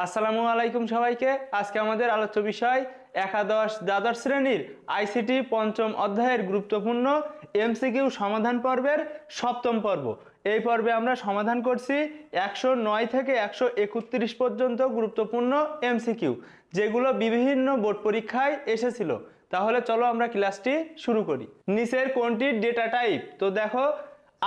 আসসালামু আলাইকুম সবাইকে। আজকে আমাদের আলোচ্য বিষয় একাদশ দ্বাদশ শ্রেণীর আইসিটি পঞ্চম অধ্যায়ের গুরুত্বপূর্ণ এমসিকিউ সমাধান পর্বের সপ্তম পর্ব। এই পর্বে আমরা সমাধান করছি 109 থেকে 131 পর্যন্ত গুরুত্বপূর্ণ এমসিকিউ, যেগুলো বিভিন্ন বোর্ড পরীক্ষায় এসেছিল। তাহলে চলো আমরা ক্লাসটি শুরু করি। নিচের কোনটি ডেটা টাইপ? তো দেখো,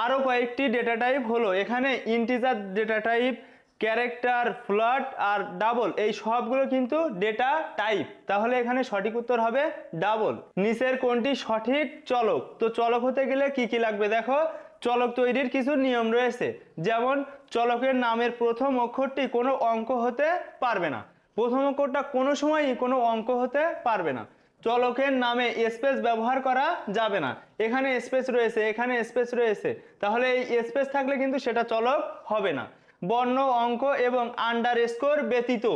আরও কয়েকটি ডেটা টাইপ হলো এখানে integer data type, character, float আর ডাবল, এই সবগুলো কিন্তু ডেটা টাইপ। তাহলে এখানে সঠিক উত্তর হবে ডাবল। নিচের কোনটি সঠিক চলক? তো চলক হতে গেলে কি কি লাগবে দেখো, চলক তৈরির কিছু নিয়ম রয়েছে। যেমন চলকের নামের প্রথম অক্ষরটি কোনো অঙ্ক হতে পারবে না, প্রথম অক্ষরটা কোনো সময়ই কোনো অঙ্ক হতে পারবে না। চলকের নামে স্পেস ব্যবহার করা যাবে না, এখানে স্পেস রয়েছে, এখানে স্পেস রয়েছে, তাহলে এই স্পেস থাকলে কিন্তু সেটা চলক হবে না। বর্ণ, অঙ্ক এবং আন্ডারস্কোর ব্যতীত,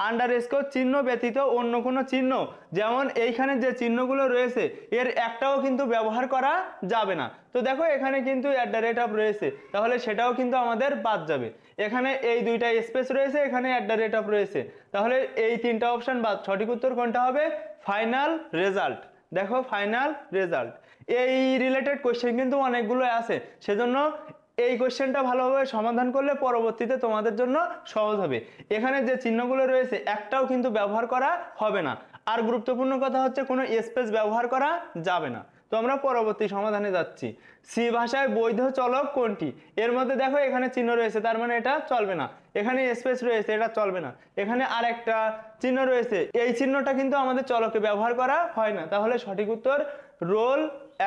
আন্ডারস্কোর চিহ্ন ব্যতীত অন্য কোনো চিহ্ন, যেমন এইখানে যে চিহ্নগুলো রয়েছে এর একটাও কিন্তু ব্যবহার করা যাবে না। তো দেখো এখানে কিন্তু অ্যাট দ্য রেট অফ রয়েছে, তাহলে সেটাও কিন্তু আমাদের বাদ যাবে। এখানে এই দুইটা স্পেস রয়েছে, এখানে অ্যাট দ্য রেট অফ রয়েছে, তাহলে এই তিনটা অপশন বাদ। সঠিক উত্তর কোনটা হবে? Final result. দেখো ফাইনাল রেজাল্ট, এই রিলেটেড কোশ্চেন কিন্তু অনেকগুলো আছে, সেজন্য এই কোশ্চেনটা ভালোভাবে সমাধান করলে পরবর্তীতে তোমাদের জন্য সহজ হবে। এখানে যে চিহ্নগুলো রয়েছে একটাও কিন্তু ব্যবহার করা হবে না। আর গুরুত্বপূর্ণ কথা হচ্ছে কোনো স্পেস ব্যবহার করা যাবে না। তো আমরা পরবর্তী সমাধানে যাচ্ছি। সি ভাষায় বৈধ চলক কোনটি? এর মধ্যে দেখো এখানে চিহ্ন রয়েছে, তার মানে এটা চলবে না। এখানে স্পেস রয়েছে, এটা চলবে না। এখানে আরেকটা চিহ্ন রয়েছে, এই চিহ্নটা কিন্তু আমাদের চলকে ব্যবহার করা হয় না। তাহলে সঠিক উত্তর রোল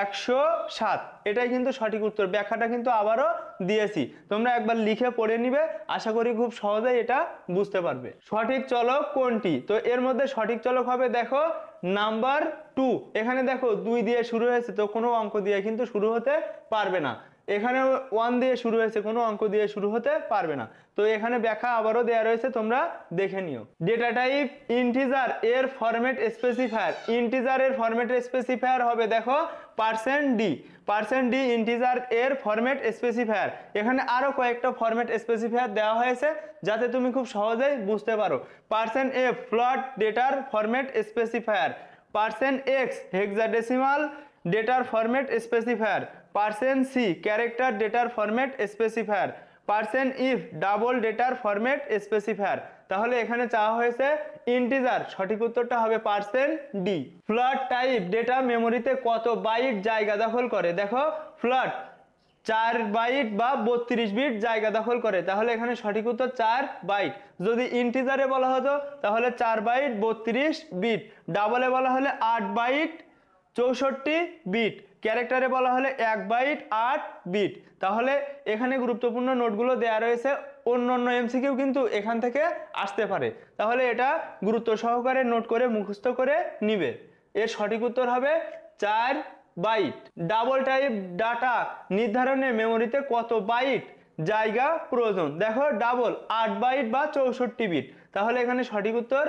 107, এটাই কিন্তু সঠিক উত্তর। ব্যাখ্যাটা কিন্তু আবারও দিয়েছি, তোমরা একবার লিখে পড়ে নিবে, আশা করি খুব সহজেই এটা বুঝতে পারবে। সঠিক চলক কোনটি? তো এর মধ্যে সঠিক চলক হবে দেখো নাম্বার 2। এখানে দেখো 2 দিয়ে শুরু হয়েছে, তো কোনো অঙ্ক দিয়ে কিন্তু শুরু হতে পারবে না। এখানে 1 দিয়ে শুরু হয়েছে, কোনো অঙ্ক দিয়ে শুরু হতে পারবে না। তো এখানে ব্যাখ্যা আবারও দেওয়া রয়েছে, তোমরা দেখে নিও। ডেটা টাইপ ইন্টিজার এর ফরম্যাট স্পেসিফায়ার, ইন্টিজারের ফরম্যাট স্পেসিফায়ার হবে দেখো %d। %d ইন্টিজার এর ফরম্যাট স্পেসিফায়ার। এখানে আরো কয়েকটা ফরম্যাট স্পেসিফায়ার দেওয়া হয়েছে যাতে তুমি খুব সহজেই বুঝতে পারো। %f ফ্লোট ডেটার ফরম্যাট স্পেসিফায়ার, %x হেক্সাডেসিমাল ডেটার ফরম্যাট স্পেসিফায়ার, %c ক্যারেক্টার ডেটার ফরম্যাট স্পেসিফায়ার, %if ডাবল ডেটার ফরম্যাট স্পেসিফায়ার। তাহলে এখানে চাওয়া হয়েছে ইন্টিজার, সঠিক উত্তরটা হবে %d। ফ্লোট টাইপ ডেটা মেমোরিতে কত বাইট জায়গা দখল করে? দেখো ফ্লোট 4 বাইট বা 32 বিট জায়গা দখল করে, তাহলে এখানে সঠিক উত্তর 4 বাইট। যদি ইন্টিজারে বলা হতো তাহলে 4 বাইট 32 বিট, ডাবলে বলা হলে 8 বাইট 64 বিট, ক্যারেক্টারে বলা হলে 1 বাইট 8 বিট। তাহলে এখানে গুরুত্বপূর্ণ নোটগুলো দেয়া রয়েছে, অন্য অন্য এমসিকিউ কিন্তু এখান থেকে আসতে পারে, তাহলে এটা গুরুত্ব সহকারে নোট করে মুখস্থ করে নিবে। এর সঠিক উত্তর হবে 4 বাইট। ডাবল টাইপ ডাটা নির্ধারণে মেমোরিতে কত বাইট জায়গা প্রয়োজন? দেখো ডাবল 8 বাইট বা 64 বিট, তাহলে এখানে সঠিক উত্তর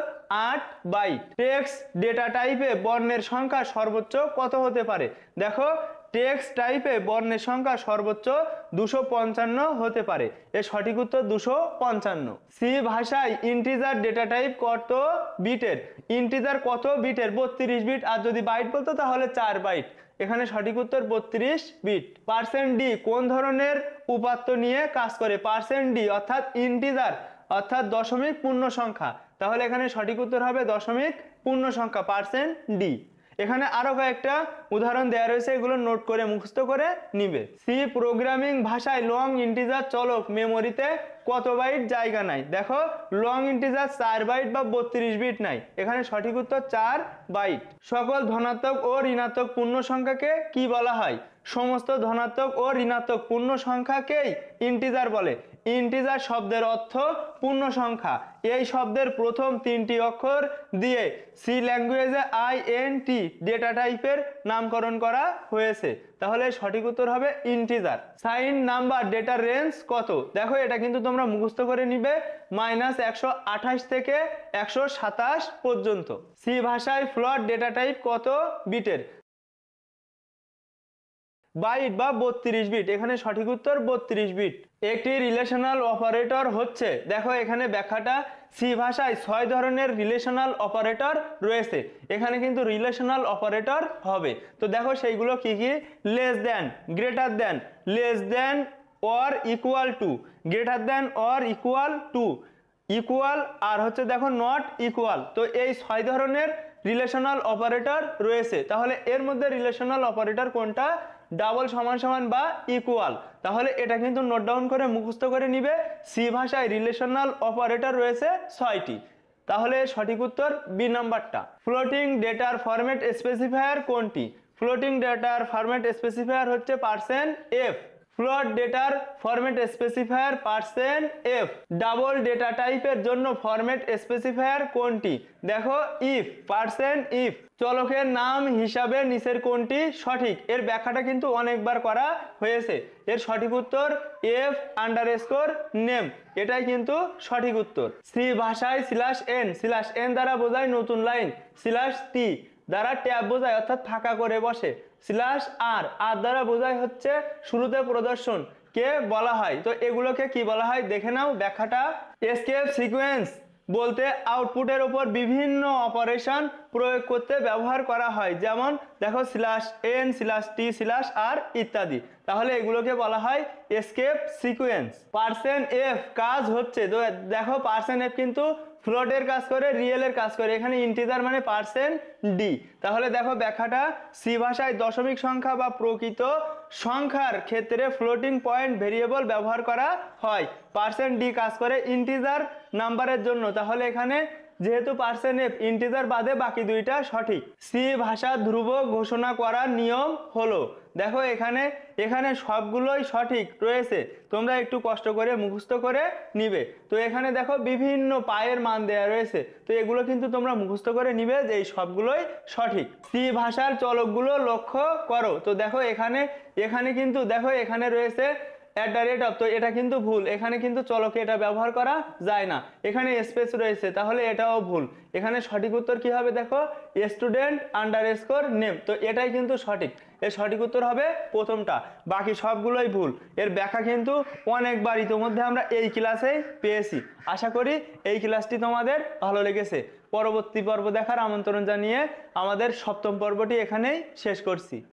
8 বাইট। টেক্সট ডেটা টাইপে বর্ণের সংখ্যা সর্বোচ্চ কত হতে পারে? দেখো টেক্সট টাইপে বর্ণের সংখ্যা সর্বোচ্চ 255 হতে পারে, এর সঠিক উত্তর 255। সি ভাষায় ইন্টিজার ডেটা টাইপ কত বিটের? ইন্টিজার কত বিটের? 32 বিট, আর যদি বাইট বলতো তাহলে 4 বাইট, এখানে সঠিক উত্তর 32 বিট। %d কোন ধরনের উপাত্ত নিয়ে কাজ করে? %d অর্থাৎ ইন্টিজার অর্থাৎ দশমিক পূর্ণ সংখ্যা, তাহলে এখানে সঠিক উত্তর হবে দশমিক পূর্ণ সংখ্যা %d। এখানে আরো কয়েকটা উদাহরণ দেওয়া রয়েছে, এগুলো নোট করে মুখস্থ করে নিবে। সি প্রোগ্রামিং ভাষায় লং ইন্টিজার চলক মেমোরিতে কত বাইট জায়গা নাই? দেখো লং ইন্টিজার 4 বাইট বা 32 বিট নাই, এখানে সঠিক উত্তর 4 বাইট। সকল ধনাত্মক ও ঋণাত্মক পূর্ণ সংখ্যাকে কি বলা হয়? সমস্ত ধনাত্মক ও ঋণাত্মক পূর্ণ সংখ্যাকেই ইন্টিজার বলে। ইন্টিজার শব্দের অর্থ পূর্ণ সংখ্যা, এই শব্দের প্রথম 3টি অক্ষর দিয়ে সি ল্যাঙ্গুয়েজে INT ডেটা টাইপের নামকরণ করা হয়েছে, তাহলে সঠিক উত্তর হবে ইন্টিজার। সাইন নাম্বার ডেটার রেঞ্জ কত? দেখো এটা কিন্তু তোমরা মুখস্থ করে নিবে, -128 থেকে 127 পর্যন্ত। সি ভাষায় ফ্লোট ডেটা টাইপ কত বিটের? বাইট বা 32 বিট, এখানে সঠিক উত্তর 32 বিট। একটি রিলেশনাল অপারেটর হচ্ছে, দেখো এখানে ব্যাখ্যাটা সি ভাষায় 6 ধরনের রিলেশনাল অপারেটর রয়েছে। এখানে কিন্তু রিলেশনাল অপারেটর হবে। তো দেখো সেইগুলো কি কি, less than, greater than, less than or equal to, greater than or equal to, equal, আর হচ্ছে দেখো নট ইকুয়াল। তো এই 6 ধরনের রিলেশনাল অপারেটর রয়েছে। তাহলে এর মধ্যে রিলেশনাল অপারেটর কোনটা, ডাবল সমান সমান বা ইকুয়াল। তাহলে এটা কিন্তু নোট ডাউন করে মুখস্থ করে নিবে। সি ভাষায় রিলেশনাল অপারেটর রয়েছে 6টি। তাহলে সঠিক উত্তর বি নাম্বারটা। ফ্লোটিং ডেটার ফরম্যাট স্পেসিফায়ার কোনটি, ফ্লোটিং ডেটার ফরম্যাট স্পেসিফায়ার হচ্ছে %f। ফ্লোট ডেটার format specifier %f। Double data টাইপের জন্য ফরম্যাট স্পেসিফায়ার কোনটি, দেখো ইফ, %if। চলকের নাম হিসাবে নিচের কোনটি সঠিক, এর ব্যাখ্যাটা কিন্তু অনেকবার করা হয়েছে। এর সঠিক উত্তর f_name, এটাই কিন্তু সঠিক উত্তর। সি ভাষায় /n দ্বারা বোঝায় নতুন লাইন, /t দ্বারা ট্যাব বোঝায় অর্থাৎ ফাঁকা করে বসে, /r দ্বারা বোঝায় হচ্ছে শুরুতে প্রদর্শন কে বলা হয়। তো এগুলোকে কি বলা হয় দেখে নাও ব্যাখ্যাটা। এসকেপ সিকোয়েন্স বলতে আউটপুটের উপর বিভিন্ন অপারেশন প্রয়োগ করতে ব্যবহার করা হয়, যেমন দেখো /n /t/r ইত্যাদি। তাহলে এগুলোকে বলা হয় এসকেপ সিকোয়েন্স। %f কাজ হচ্ছে, তো দেখো %f কিন্তু ফ্লোটের কাজ করে, রিয়েলের কাজ করে, এখানে ইন্টিজার মানে %d। তাহলে দেখো ব্যাখ্যাটা, সি ভাষায় দশমিক সংখ্যা বা প্রকৃত সংখ্যার ক্ষেত্রে ফ্লোটিং পয়েন্ট ভেরিয়েবল ব্যবহার করা হয়, %d কাজ করে ইন্টিজার নাম্বারের জন্য। তাহলে এখানে যেহেতু %f ইন্টিজার বাদে বাকি দুইটা সঠিক। সি ভাষা ধ্রুবক ঘোষণা করার নিয়ম হলো, দেখো এখানে এখানে সবগুলোই সঠিক রয়েছে, তোমরা একটু কষ্ট করে মুখস্থ করে নিবে। তো এখানে দেখো বিভিন্ন পায়ের মান দেয়া রয়েছে, তো এগুলো কিন্তু তোমরা মুখস্থ করে নিবে যে এই সবগুলোই সঠিক। সি ভাষার চলকগুলো লক্ষ্য করো, তো দেখো এখানে কিন্তু দেখো এখানে রয়েছে @, তো এটা কিন্তু ভুল, এখানে কিন্তু চলকে এটা ব্যবহার করা যায় না, এখানে স্পেস রয়েছে, তাহলে এটাও ভুল। এখানে সঠিক উত্তর কি হবে দেখো, student_name, তো এটাই কিন্তু সঠিক। এর সঠিক উত্তর হবে প্রথমটা, বাকি সবগুলোই ভুল। এর ব্যাখ্যা কিন্তু অনেকবার ইতিমধ্যে আমরা এই ক্লাসেই পেয়েছি। আশা করি এই ক্লাসটি তোমাদের ভালো লেগেছে। পরবর্তী পর্ব দেখার আমন্ত্রণ জানিয়ে আমাদের 7ম পর্বটি এখানেই শেষ করছি।